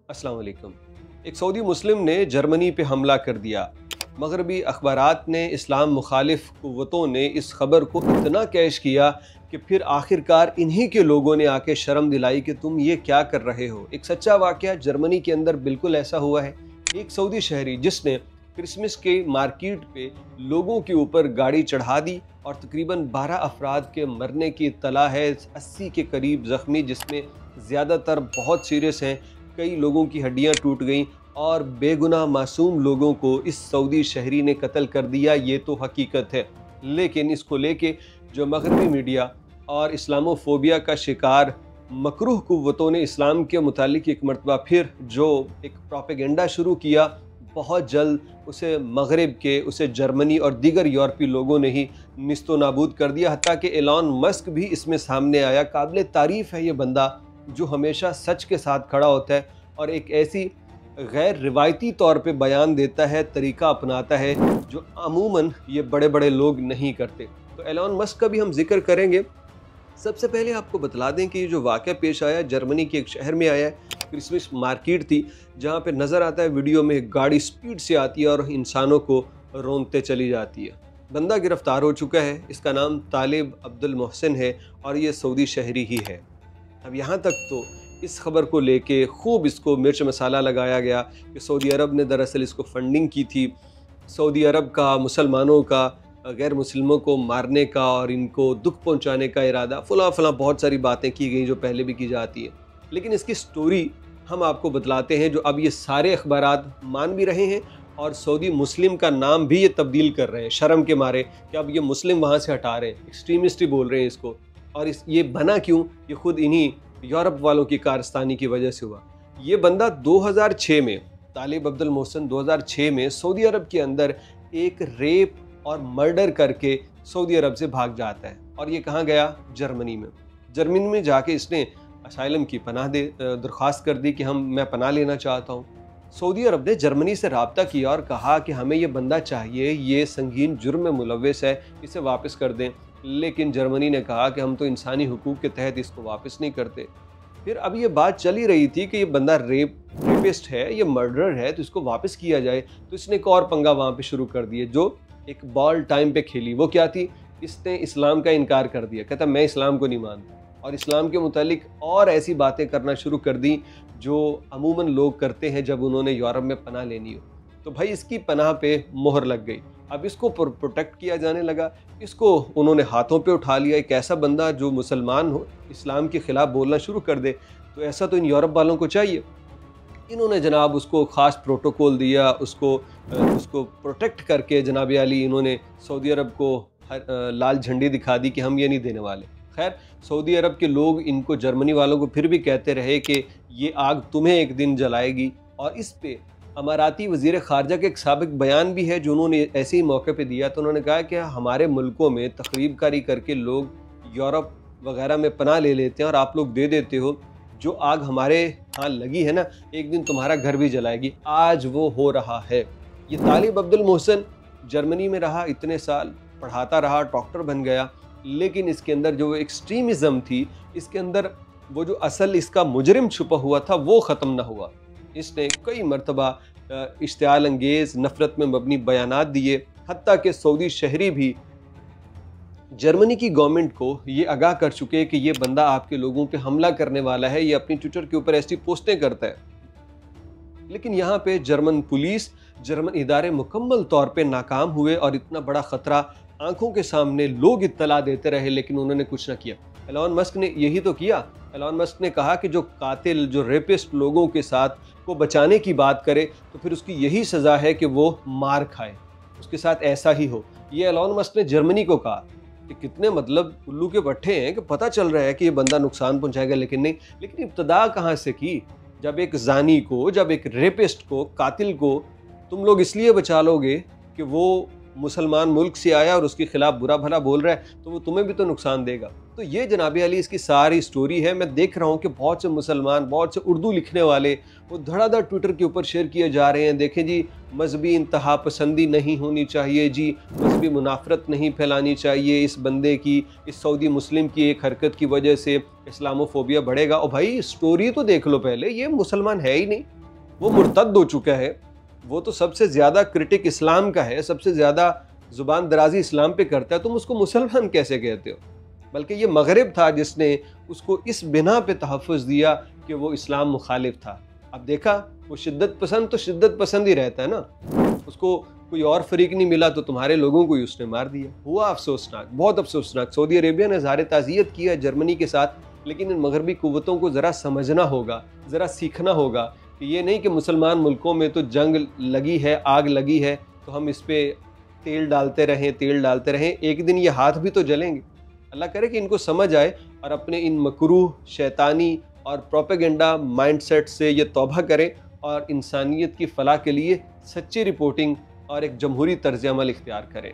अस्सलाम वालेकुम। एक सऊदी मुस्लिम ने जर्मनी पे हमला कर दिया। मगरबी अखबारात ने इस्लाम मुखालिफ क़ुव्वतों ने इस खबर को इतना कैश किया कि फिर आखिरकार इन्हीं के लोगों ने आके शर्म दिलाई कि तुम ये क्या कर रहे हो। एक सच्चा वाक़या जर्मनी के अंदर बिल्कुल ऐसा हुआ है। एक सऊदी शहरी जिसने क्रिसमस के मार्केट पे लोगों के ऊपर गाड़ी चढ़ा दी और तकरीबन 12 अफराद के मरने की इत्तला है, 80 के करीब ज़ख्मी, जिसमें ज़्यादातर बहुत सीरियस हैं। कई लोगों की हड्डियां टूट गईं और बेगुनाह मासूम लोगों को इस सऊदी शहरी ने कत्ल कर दिया। ये तो हकीकत है, लेकिन इसको लेके जो मगरबी मीडिया और इस्लामोफोबिया का शिकार मकरूह कुव्वतों ने इस्लाम के मुतालिक एक मरतबा फिर जो एक प्रोपेगेंडा शुरू किया, बहुत जल्द उसे मगरब के, उसे जर्मनी और दीगर यूरोपीय लोगों ने ही निस्तो नाबूद कर दिया। हत्ता कि एलॉन मस्क भी इसमें सामने आया। काबिल तारीफ़ है ये बंदा जो हमेशा सच के साथ खड़ा होता है और एक ऐसी गैर रिवायती तौर पे बयान देता है, तरीका अपनाता है जो अमूमन ये बड़े बड़े लोग नहीं करते। तो एलॉन मस्क का भी हम जिक्र करेंगे। सबसे पहले आपको बतला दें कि ये जो वाक़या पेश आया जर्मनी के एक शहर में आया है। क्रिसमस मार्केट थी जहाँ पे नज़र आता है वीडियो में एक गाड़ी स्पीड से आती है और इंसानों को रोंदते चली जाती है। बंदा गिरफ्तार हो चुका है। इसका नाम तालिब अब्दुल मोहसिन है और ये सऊदी शहरी ही है। अब यहाँ तक तो इस खबर को लेके खूब इसको मिर्च मसाला लगाया गया कि सऊदी अरब ने दरअसल इसको फंडिंग की थी। सऊदी अरब का मुसलमानों का गैर मुस्लिमों को मारने का और इनको दुख पहुंचाने का इरादा, फला बहुत सारी बातें की गई जो पहले भी की जाती है। लेकिन इसकी स्टोरी हम आपको बतलाते हैं जो अब ये सारे अखबारात मान भी रहे हैं और सऊदी मुस्लिम का नाम भी ये तब्दील कर रहे हैं शर्म के मारे कि अब ये मुस्लिम वहाँ से हटा रहे हैं, एक्सट्रीमिस्ट ही बोल रहे हैं इसको। और ये बना क्यों? ये खुद इन्हीं यूरोप वालों की कारस्तानी की वजह से हुआ। ये बंदा 2006 में, तालिब अब्दुल मोहसिन 2006 में सऊदी अरब के अंदर एक रेप और मर्डर करके सऊदी अरब से भाग जाता है। और ये कहाँ गया? जर्मनी में। जर्मनी में जाके इसने असाइलम की पनाह दरख्वास्त कर दी कि मैं पनाह लेना चाहता हूँ। सऊदी अरब ने जर्मनी से रब्ता किया और कहा कि हमें ये बंदा चाहिए, ये संगीन जुर्म में मुलव्वस है, इसे वापस कर दें। लेकिन जर्मनी ने कहा कि हम तो इंसानी हुकूक के तहत इसको वापस नहीं करते। फिर अब ये बात चली रही थी कि ये बंदा रेपिस्ट है, ये मर्डरर है, तो इसको वापस किया जाए। तो इसने एक और पंगा वहाँ पे शुरू कर दिए जो एक बॉल टाइम पे खेली। वो क्या थी? इसने इस्लाम का इनकार कर दिया। कहता मैं इस्लाम को नहीं मानता और इस्लाम के मुतालिक और ऐसी बातें करना शुरू कर दी जो अमूमन लोग करते हैं जब उन्होंने यूरोप में पनाह लेनी हो। तो भाई इसकी पनाह पे मोहर लग गई। अब इसको प्रोटेक्ट किया जाने लगा। इसको उन्होंने हाथों पे उठा लिया। एक ऐसा बंदा जो मुसलमान हो, इस्लाम के ख़िलाफ़ बोलना शुरू कर दे, तो ऐसा तो इन यूरोप वालों को चाहिए। इन्होंने जनाब उसको ख़ास प्रोटोकॉल दिया, उसको प्रोटेक्ट करके जनाब अली इन्होंने सऊदी अरब को लाल झंडी दिखा दी कि हम ये नहीं देने वाले। खैर सऊदी अरब के लोग इनको, जर्मनी वालों को फिर भी कहते रहे कि ये आग तुम्हें एक दिन जलाएगी। और इस पे अमाराती वज़ीर ख़ारजा के एक साबिक बयान भी है जो उन्होंने ऐसे ही मौके पे दिया। तो उन्होंने कहा कि हमारे मुल्कों में तकरीब कारी करके लोग यूरोप वगैरह में पनाह ले लेते हैं और आप लोग दे देते हो। जो आग हमारे यहाँ लगी है ना, एक दिन तुम्हारा घर भी जलाएगी। आज वो हो रहा है। ये तालिब अब्दुल मोहसिन जर्मनी में रहा इतने साल, पढ़ाता रहा, डॉक्टर बन गया, लेकिन इसके अंदर जो एक्सट्रीमिज़म थी, इसके अंदर वो जो असल इसका मुजरिम छुपा हुआ था वो ख़त्म ना हुआ। इसने कई मरतबा इश्तियाल अंगेज़, नफ़रत में मबनी बयानात दिए। हत्ता कि सऊदी शहरी भी जर्मनी की गवर्नमेंट को ये आगाह कर चुके हैं कि ये बंदा आपके लोगों पे हमला करने वाला है, ये अपनी ट्विटर के ऊपर ऐसी पोस्टें करता है। लेकिन यहाँ पे जर्मन पुलिस, जर्मन इदारे मुकम्मल तौर पे नाकाम हुए और इतना बड़ा ख़तरा आंखों के सामने लोग इत्तला देते रहे, लेकिन उन्होंने कुछ ना किया। एलॉन मस्क ने यही तो किया। एलॉन मस्क ने कहा कि जो कातिल, जो रेपिस्ट लोगों के साथ को बचाने की बात करे तो फिर उसकी यही सज़ा है कि वो मार खाए, उसके साथ ऐसा ही हो। ये एलॉन मस्क ने जर्मनी को कहा कि कितने मतलब उल्लू के पट्टे हैं कि पता चल रहा है कि ये बंदा नुकसान पहुंचाएगा, लेकिन नहीं। लेकिन इब्तदा कहाँ से की? जब एक जानी को, जब एक रेपिस्ट को, कातिल को तुम लोग इसलिए बचा लोगे कि वो मुसलमान मुल्क से आया और उसके खिलाफ बुरा भला बोल रहा है, तो वो तुम्हें भी तो नुकसान देगा। तो ये जनाब अली इसकी सारी स्टोरी है। मैं देख रहा हूँ कि बहुत से मुसलमान, बहुत से उर्दू लिखने वाले वो धड़ाधड़ ट्विटर के ऊपर शेयर किए जा रहे हैं। देखें जी, मजहबी इंतहा पसंदी नहीं होनी चाहिए जी, मजहबी मुनाफरत नहीं फैलानी चाहिए। इस बंदे की, इस सऊदी मुस्लिम की एक हरकत की वजह से इस्लामोफोबिया बढ़ेगा। और भाई स्टोरी तो देख लो पहले, ये मुसलमान है ही नहीं। وہ مرتد ہو چکا ہے، وہ تو سب سے زیادہ کرٹک اسلام کا ہے، سب سے زیادہ زبان درازی اسلام پہ کرتا ہے، تم اس کو مسلمان کیسے کہتے ہو؟ بلکہ یہ مغرب تھا جس نے اس کو اس بنا پہ تحفظ دیا کہ وہ اسلام مخالف تھا۔ اب دیکھا، وہ شدت پسند تو شدت پسند ہی رہتا ہے نا، اس کو کوئی اور فریق نہیں ملا تو تمہارے لوگوں کو ہی اس نے مار دیا۔ ہوا افسوسناک، بہت افسوسناک۔ سعودی عربیہ نے اظہار تعزیت کیا جرمنی کے ساتھ، لیکن ان مغربی قوتوں کو ذرا سمجھنا ہوگا، ذرا سیکھنا ہوگا کہ یہ نہیں کہ مسلمان ملکوں میں تو جنگ لگی ہے، آگ لگی ہے تو ہم اس پہ تیل ڈالتے رہیں، ایک دن یہ ہاتھ بھی تو جلیں گے۔ اللہ کرے کہ ان کو سمجھ آئے اور اپنے ان مکروہ شیطانی اور پروپیگنڈا مائنڈ سیٹ سے یہ توبہ کریں اور انسانیت کی فلاح کے لیے سچی رپورٹنگ اور ایک جمہوری طرز عمل اختیار کریں۔